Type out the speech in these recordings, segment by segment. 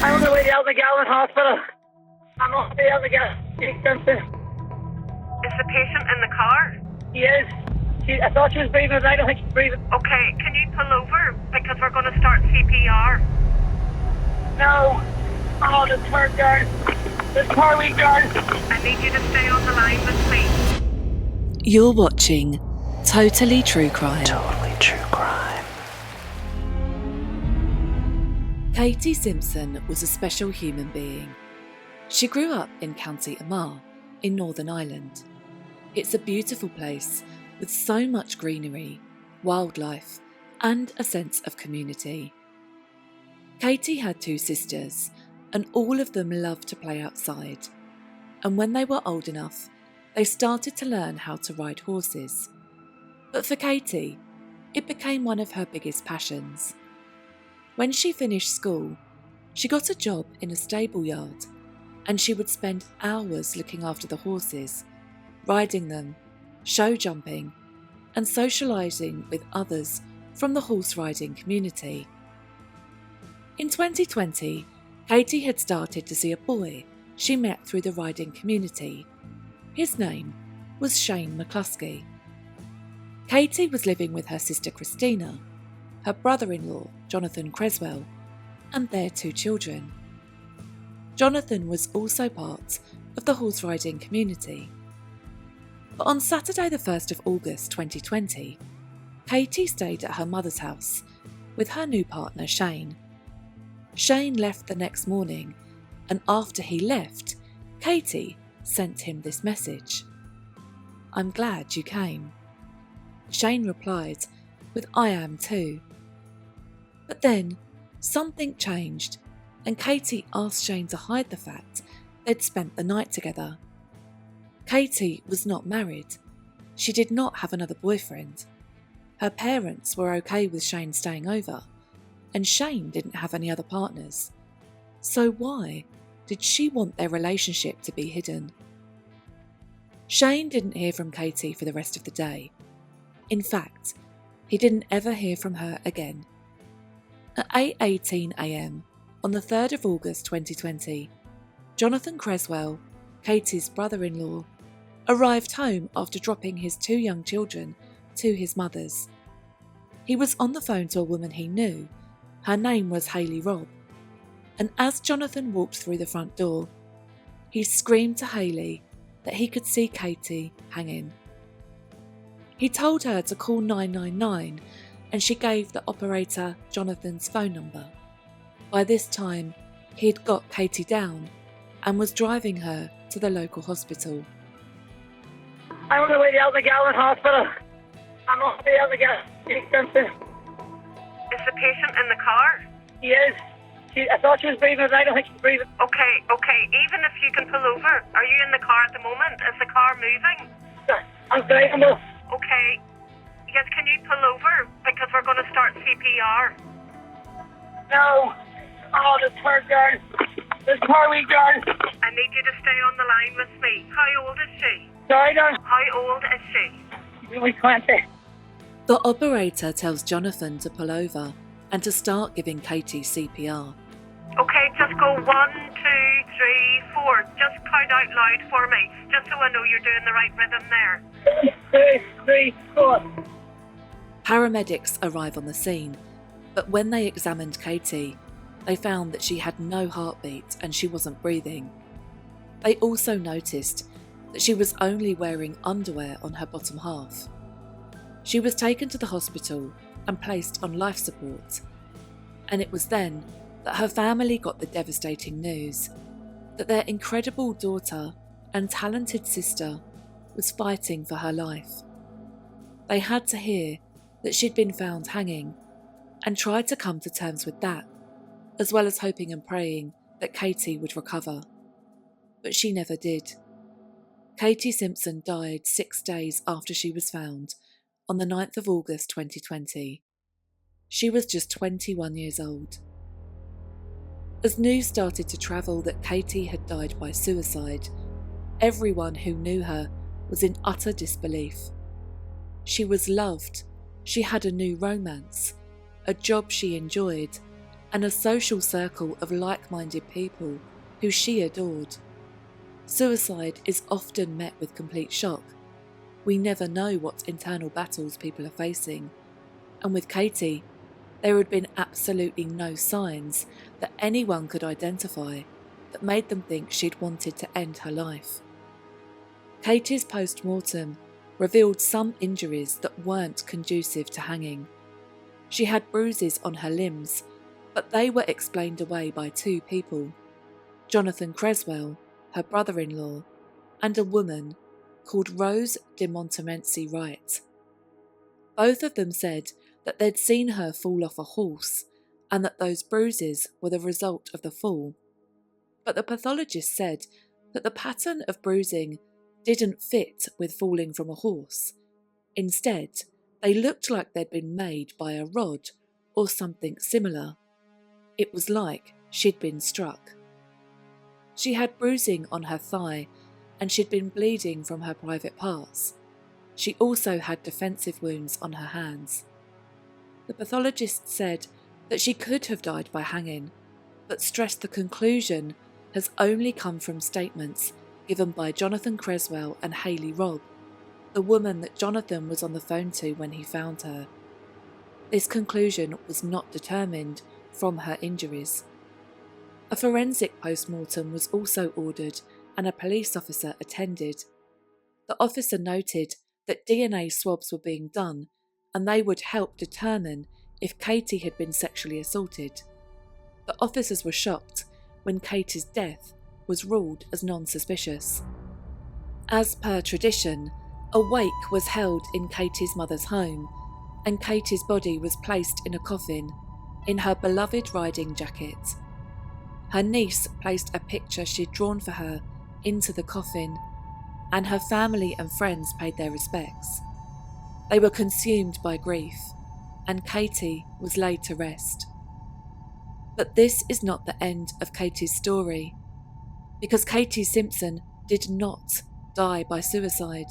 I'm on the way out of the Galvin Hospital. I'm on the way out of the Katie Simpson. Is the patient in the car? She is. I thought she was breathing, but I don't think she's breathing. Okay, can you pull over? Because we're going to start CPR. No. Oh, this poor girl. This poor wee girl. I need you to stay on the line with me. You're watching Totally True Crime. Totally True Crime. Katie Simpson was a special human being. She grew up in County Armagh in Northern Ireland. It's a beautiful place with so much greenery, wildlife, and a sense of community. Katie had 2 sisters, and all of them loved to play outside. And when they were old enough, they started to learn how to ride horses. But for Katie, it became one of her biggest passions. When she finished school, she got a job in a stable yard, and she would spend hours looking after the horses, riding them, show jumping, and socialising with others from the horse riding community. In 2020, Katie had started to see a boy she met through the riding community. His name was Shane McCluskey. Katie was living with her sister Christina, her brother-in-law Jonathan Creswell, and their 2 children. Jonathan was also part of the horse riding community. But on Saturday the 1st of August 2020, Katie stayed at her mother's house with her new partner Shane. Shane left the next morning, and after he left, Katie sent him this message. "I'm glad you came." Shane replied with "I am too." But then something changed, and Katie asked Shane to hide the fact they'd spent the night together. Katie was not married. She did not have another boyfriend. Her parents were okay with Shane staying over, and Shane didn't have any other partners. So why did she want their relationship to be hidden? Shane didn't hear from Katie for the rest of the day. In fact, he didn't ever hear from her again. At 8:18 a.m. on the 3rd of August 2020, Jonathan Creswell, Katie's brother-in-law, arrived home after dropping his 2 young children to his mother's. He was on the phone to a woman he knew. Her name was Hayley Robb. And as Jonathan walked through the front door, he screamed to Hayley that he could see Katie hanging. He told her to call 999, and she gave the operator Jonathan's phone number. By this time, he had got Katie down and was driving her to the local hospital. I'm on the way out of the Galvin Hospital. I'm on the way out of the Katie Simpson. Is the patient in the car? She is. I thought she was breathing, but I don't think she's breathing. Okay, even if you can pull over. Are you in the car at the moment? Is the car moving? I'm driving though. Okay. Yes, can you pull over? Because we're going to start CPR. No. Oh, this poor girl. This poor wee girl. I need you to stay on the line with me. How old is she? Sorry, darling. How old is she? She's only 20. The operator tells Jonathan to pull over and to start giving Katie CPR. Okay, just go 1, 2, 3, 4. Just count out loud for me, just so I know you're doing the right rhythm there. 2, 3, 4. Paramedics arrive on the scene, but when they examined Katie, they found that she had no heartbeat and she wasn't breathing. They also noticed that she was only wearing underwear on her bottom half. She was taken to the hospital and placed on life support, and it was then that her family got the devastating news that their incredible daughter and talented sister was fighting for her life. They had to hear that she'd been found hanging and tried to come to terms with that, as well as hoping and praying that Katie would recover. But she never did. Katie Simpson died 6 days after she was found, on the 9th of August 2020. She was just 21 years old. As news started to travel that Katie had died by suicide, everyone who knew her was in utter disbelief. She was loved, she had a new romance, a job she enjoyed, and a social circle of like-minded people who she adored. Suicide is often met with complete shock. We never know what internal battles people are facing, and with Katie, there had been absolutely no signs that anyone could identify that made them think she'd wanted to end her life. Katie's post-mortem revealed some injuries that weren't conducive to hanging. She had bruises on her limbs, but they were explained away by two people: Jonathan Creswell, her brother-in-law, and a woman called Rose de Montmorency Wright. Both of them said that they'd seen her fall off a horse and that those bruises were the result of the fall. But the pathologist said that the pattern of bruising didn't fit with falling from a horse. Instead, they looked like they'd been made by a rod or something similar. It was like she'd been struck. She had bruising on her thigh and she'd been bleeding from her private parts. She also had defensive wounds on her hands. The pathologist said that she could have died by hanging, but stressed the conclusion has only come from statements given by Jonathan Creswell and Hayley Robb, the woman that Jonathan was on the phone to when he found her. This conclusion was not determined from her injuries. A forensic post-mortem was also ordered and a police officer attended. The officer noted that DNA swabs were being done and they would help determine if Katie had been sexually assaulted. The officers were shocked when Katie's death was ruled as non-suspicious. As per tradition, a wake was held in Katie's mother's home, and Katie's body was placed in a coffin in her beloved riding jacket. Her niece placed a picture she'd drawn for her into the coffin, and her family and friends paid their respects. They were consumed by grief, and Katie was laid to rest. But this is not the end of Katie's story, because Katie Simpson did not die by suicide.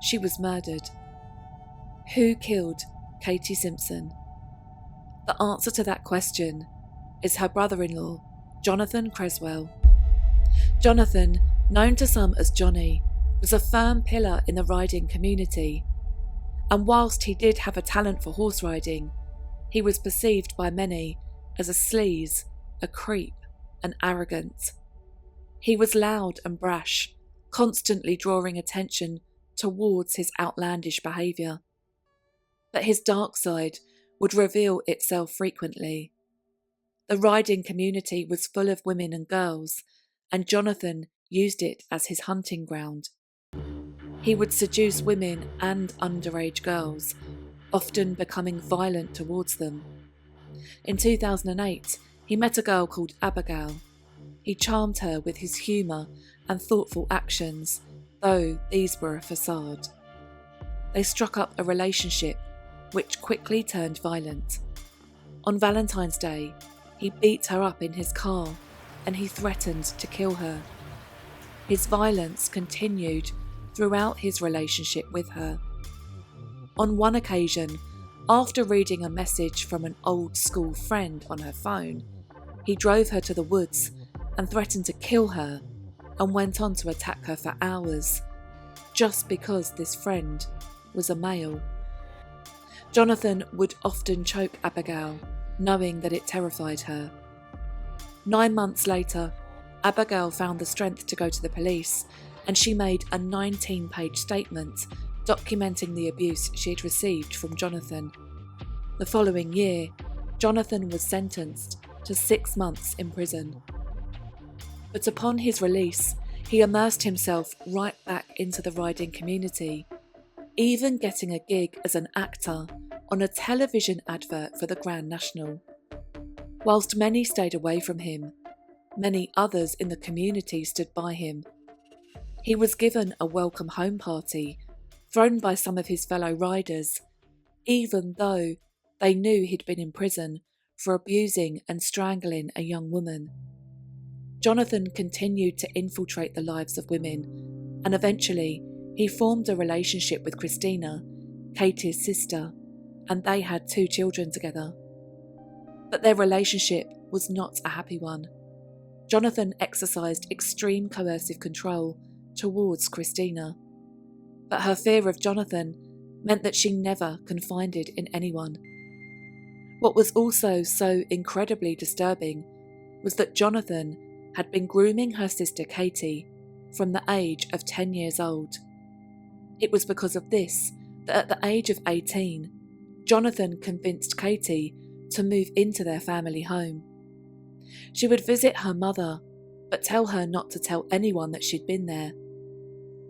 She was murdered. Who killed Katie Simpson? The answer to that question is her brother-in-law, Jonathan Creswell. Jonathan, known to some as Johnny, was a firm pillar in the riding community, and whilst he did have a talent for horse riding, he was perceived by many as a sleaze, a creep, and arrogant. He was loud and brash, constantly drawing attention towards his outlandish behaviour. But his dark side would reveal itself frequently. The riding community was full of women and girls, and Jonathan used it as his hunting ground. He would seduce women and underage girls, often becoming violent towards them. In 2008, he met a girl called Abigail. He charmed her with his humour and thoughtful actions, though these were a facade. They struck up a relationship, which quickly turned violent. On Valentine's Day, he beat her up in his car and he threatened to kill her. His violence continued throughout his relationship with her. On one occasion, after reading a message from an old school friend on her phone, he drove her to the woods and threatened to kill her and went on to attack her for hours, just because this friend was a male. Jonathan would often choke Abigail, knowing that it terrified her. 9 months later, Abigail found the strength to go to the police, and she made a 19-page statement documenting the abuse she had received from Jonathan. The following year, Jonathan was sentenced to 6 months in prison. But upon his release, he immersed himself right back into the riding community, even getting a gig as an actor on a television advert for the Grand National. Whilst many stayed away from him, many others in the community stood by him. He was given a welcome home party thrown by some of his fellow riders, even though they knew he'd been in prison for abusing and strangling a young woman. Jonathan continued to infiltrate the lives of women, and eventually he formed a relationship with Christina, Katie's sister, and they had 2 children together. But their relationship was not a happy one. Jonathan exercised extreme coercive control towards Christina, but her fear of Jonathan meant that she never confided in anyone. What was also so incredibly disturbing was that Jonathan had been grooming her sister Katie from the age of 10 years old. It was because of this that at the age of 18, Jonathan convinced Katie to move into their family home. She would visit her mother, but tell her not to tell anyone that she'd been there.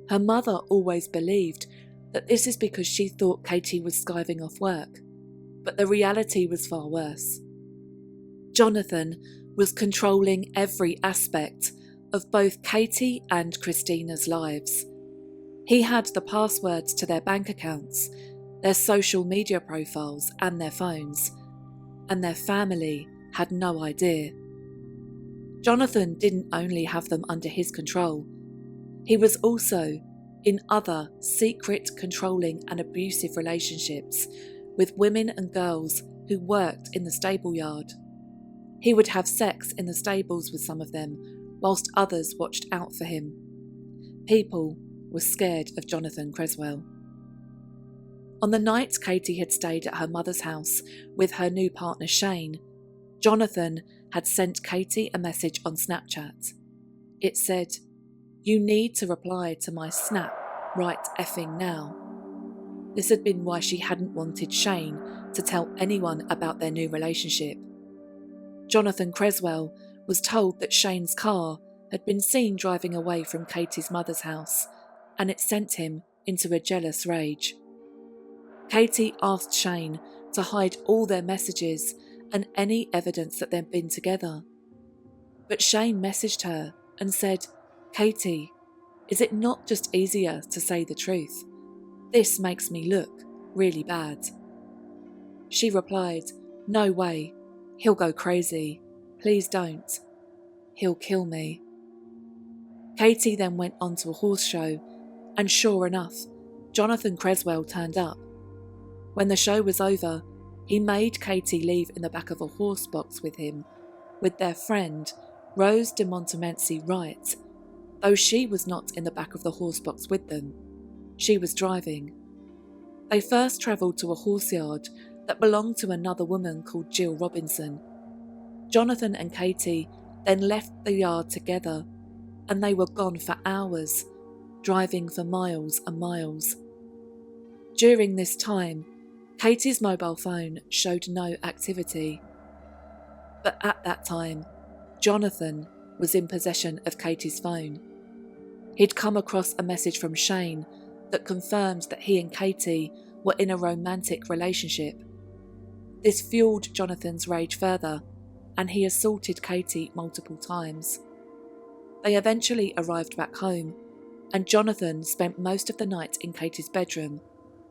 Her mother always believed that this is because she thought Katie was skiving off work, but the reality was far worse. Jonathan was controlling every aspect of both Katie and Christina's lives. He had the passwords to their bank accounts, their social media profiles and their phones, and their family had no idea. Jonathan didn't only have them under his control, he was also in other secret, controlling and abusive relationships with women and girls who worked in the stable yard. He would have sex in the stables with some of them, whilst others watched out for him. People were scared of Jonathan Creswell. On the night Katie had stayed at her mother's house with her new partner Shane, Jonathan had sent Katie a message on Snapchat. It said, "You need to reply to my snap right effing now." This had been why she hadn't wanted Shane to tell anyone about their new relationship. Jonathan Creswell was told that Shane's car had been seen driving away from Katie's mother's house, and it sent him into a jealous rage. Katie asked Shane to hide all their messages and any evidence that they'd been together. But Shane messaged her and said, "Katie, is it not just easier to say the truth? This makes me look really bad." She replied, "No way. He'll go crazy. Please don't. He'll kill me." Katie then went on to a horse show, and sure enough, Jonathan Creswell turned up. When the show was over, he made Katie leave in the back of a horse box with him, with their friend, Rose de Montmorency Wright, though she was not in the back of the horse box with them. She was driving. They first travelled to a horse yard that belonged to another woman called Jill Robinson. Jonathan and Katie then left the yard together, and they were gone for hours, driving for miles and miles. During this time, Katie's mobile phone showed no activity. But at that time, Jonathan was in possession of Katie's phone. He'd come across a message from Shane that confirmed that he and Katie were in a romantic relationship. This fueled Jonathan's rage further, and he assaulted Katie multiple times. They eventually arrived back home, and Jonathan spent most of the night in Katie's bedroom,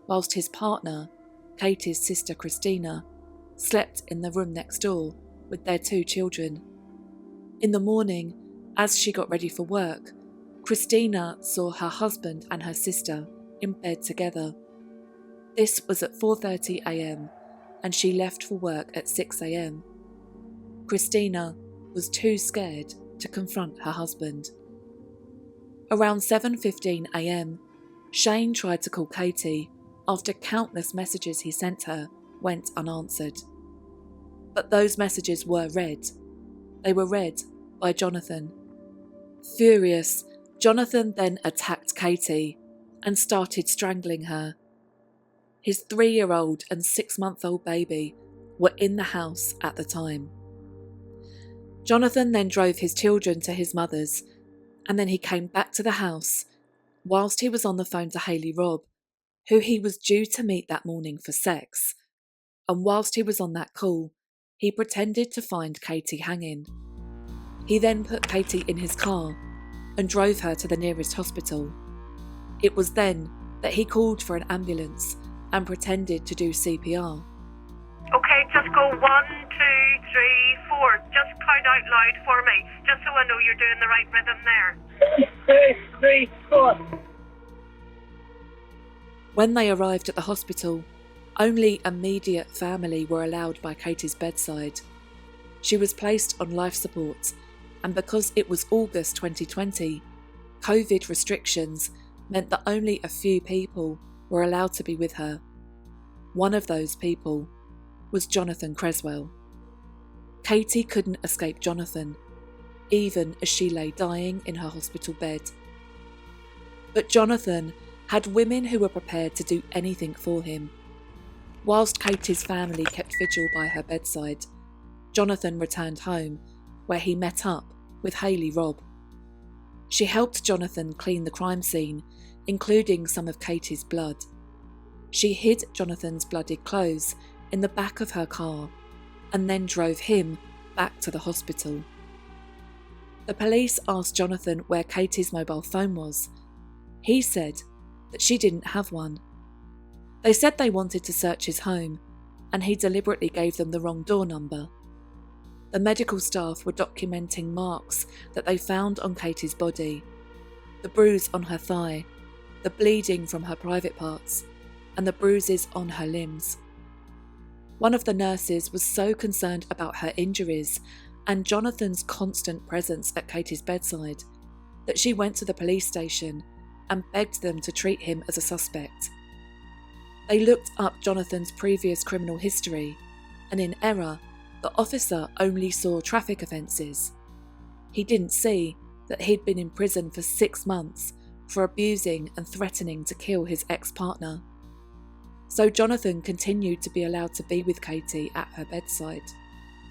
whilst his partner, Katie's sister Christina, slept in the room next door with their 2 children. In the morning, as she got ready for work, Christina saw her husband and her sister in bed together. This was at 4:30 a.m, and she left for work at 6 a.m. Christina was too scared to confront her husband. Around 7:15 a.m, Shane tried to call Katie after countless messages he sent her went unanswered. But those messages were read. They were read by Jonathan. Furious, Jonathan then attacked Katie and started strangling her. His 3-year-old and 6-month-old baby were in the house at the time. Jonathan then drove his children to his mother's, and then he came back to the house whilst he was on the phone to Hayley Robb, who he was due to meet that morning for sex. And whilst he was on that call, he pretended to find Katie hanging. He then put Katie in his car and drove her to the nearest hospital. It was then that he called for an ambulance and pretended to do CPR. Okay, just go 1, 2, 3, 4. Just count out loud for me, just so I know you're doing the right rhythm there. 2, 3, 4. When they arrived at the hospital, only immediate family were allowed by Katie's bedside. She was placed on life support, and because it was August 2020, COVID restrictions meant that only a few people were allowed to be with her. One of those people was Jonathan Creswell. Katie couldn't escape Jonathan, even as she lay dying in her hospital bed. But Jonathan had women who were prepared to do anything for him. Whilst Katie's family kept vigil by her bedside, Jonathan returned home, where he met up with Hayley Robb. She helped Jonathan clean the crime scene, including some of Katie's blood. She hid Jonathan's bloodied clothes in the back of her car and then drove him back to the hospital. The police asked Jonathan where Katie's mobile phone was. He said that she didn't have one. They said they wanted to search his home, and he deliberately gave them the wrong door number. The medical staff were documenting marks that they found on Katie's body: the bruise on her thigh, the bleeding from her private parts, and the bruises on her limbs. One of the nurses was so concerned about her injuries and Jonathan's constant presence at Katie's bedside that she went to the police station and begged them to treat him as a suspect. They looked up Jonathan's previous criminal history, and in error, the officer only saw traffic offences. He didn't see that he'd been in prison for 6 months for abusing and threatening to kill his ex-partner. So Jonathan continued to be allowed to be with Katie at her bedside,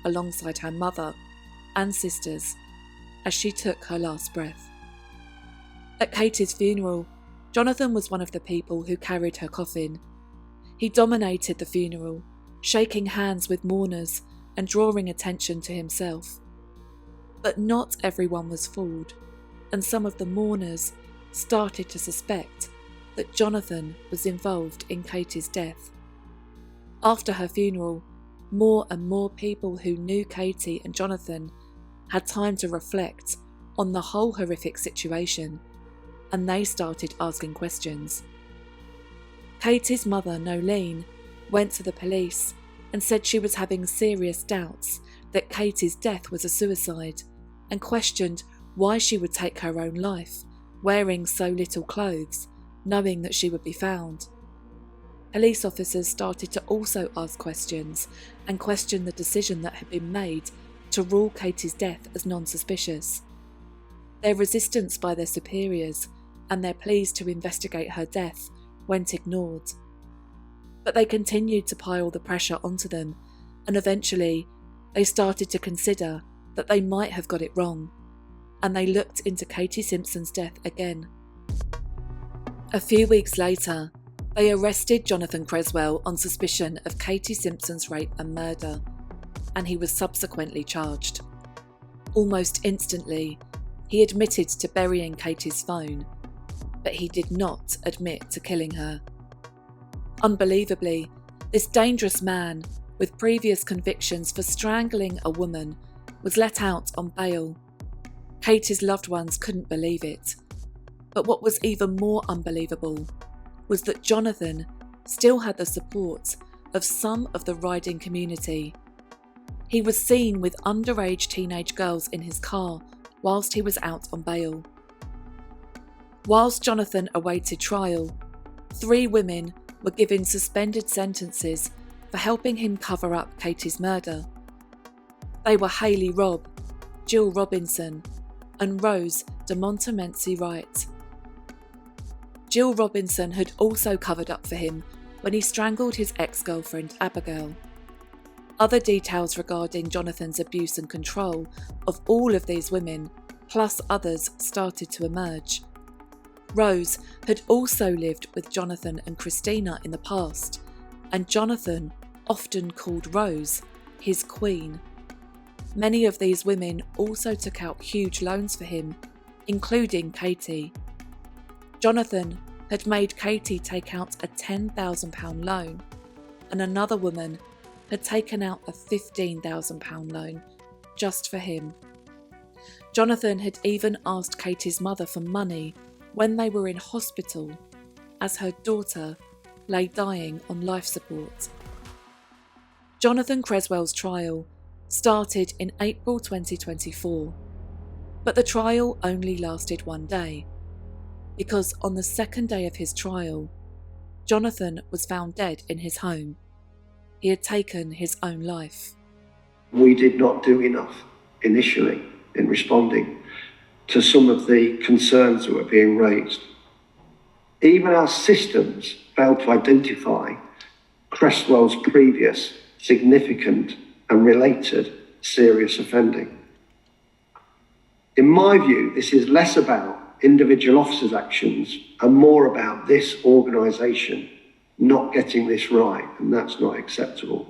alongside her mother and sisters, as she took her last breath. At Katie's funeral, Jonathan was one of the people who carried her coffin. He dominated the funeral, shaking hands with mourners and drawing attention to himself. But not everyone was fooled, and some of the mourners started to suspect that Jonathan was involved in Katie's death. After her funeral, more and more people who knew Katie and Jonathan had time to reflect on the whole horrific situation, and they started asking questions. Katie's mother, Nolene, went to the police and said she was having serious doubts that Katie's death was a suicide, and questioned why she would take her own life, wearing so little clothes, knowing that she would be found. Police officers started to also ask questions and question the decision that had been made to rule Katie's death as non-suspicious. Their resistance by their superiors and their pleas to investigate her death went ignored. But they continued to pile the pressure onto them, and eventually they started to consider that they might have got it wrong, and they looked into Katie Simpson's death again. A few weeks later, they arrested Jonathan Creswell on suspicion of Katie Simpson's rape and murder, and he was subsequently charged. Almost instantly, he admitted to burying Katie's phone, but he did not admit to killing her. Unbelievably, this dangerous man, with previous convictions for strangling a woman, was let out on bail. Katie's loved ones couldn't believe it. But what was even more unbelievable was that Jonathan still had the support of some of the riding community. He was seen with underage teenage girls in his car whilst he was out on bail. Whilst Jonathan awaited trial, 3 women were given suspended sentences for helping him cover up Katie's murder. They were Hayley Robb, Jill Robinson, and Rose de Montmorency Wright. Jill Robinson had also covered up for him when he strangled his ex-girlfriend Abigail. Other details regarding Jonathan's abuse and control of all of these women, plus others, started to emerge. Rose had also lived with Jonathan and Christina in the past, and Jonathan often called Rose his queen. Many of these women also took out huge loans for him, including Katie. Jonathan had made Katie take out a £10,000 loan, and another woman had taken out a £15,000 loan just for him. Jonathan had even asked Katie's mother for money when they were in hospital, as her daughter lay dying on life support. Jonathan Creswell's trial started in April 2024, but the trial only lasted one day, because on the second day of his trial, Jonathan was found dead in his home. He had taken his own life. We did not do enough initially in responding to some of the concerns that were being raised. Even our systems failed to identify Cresswell's previous significant and related serious offending. In my view, this is less about individual officers' actions and more about this organisation not getting this right, and that's not acceptable.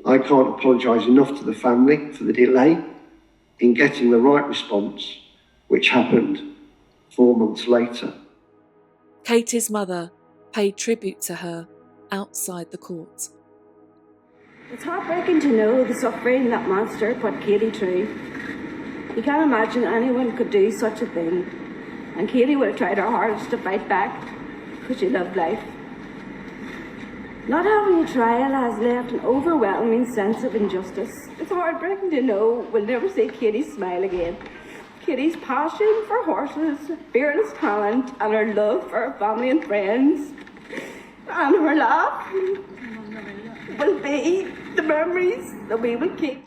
I can't apologise enough to the family for the delay in getting the right response, which happened 4 months later. Katie's mother paid tribute to her outside the court. It's heartbreaking to know the suffering that monster put Katie through. You can't imagine anyone could do such a thing, and Katie would have tried her hardest to fight back because she loved life. Not having a trial has left an overwhelming sense of injustice. It's heartbreaking to know we'll never see Katie smile again. Katie's passion for horses, fearless talent, and her love for her family and friends, and her laugh will be the memories that we will keep.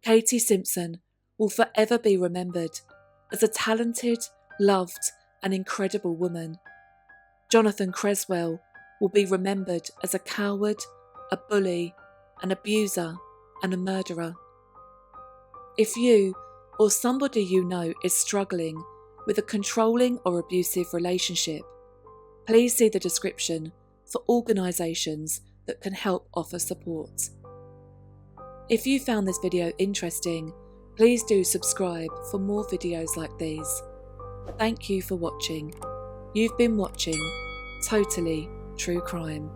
Katie Simpson will forever be remembered as a talented, loved, and incredible woman. Jonathan Cresswell will be remembered as a coward, a bully, an abuser, and a murderer. If you or somebody you know is struggling with a controlling or abusive relationship, please see the description for organisations that can help offer support. If you found this video interesting, please do subscribe for more videos like these. Thank you for watching. You've been watching Totally True Crime.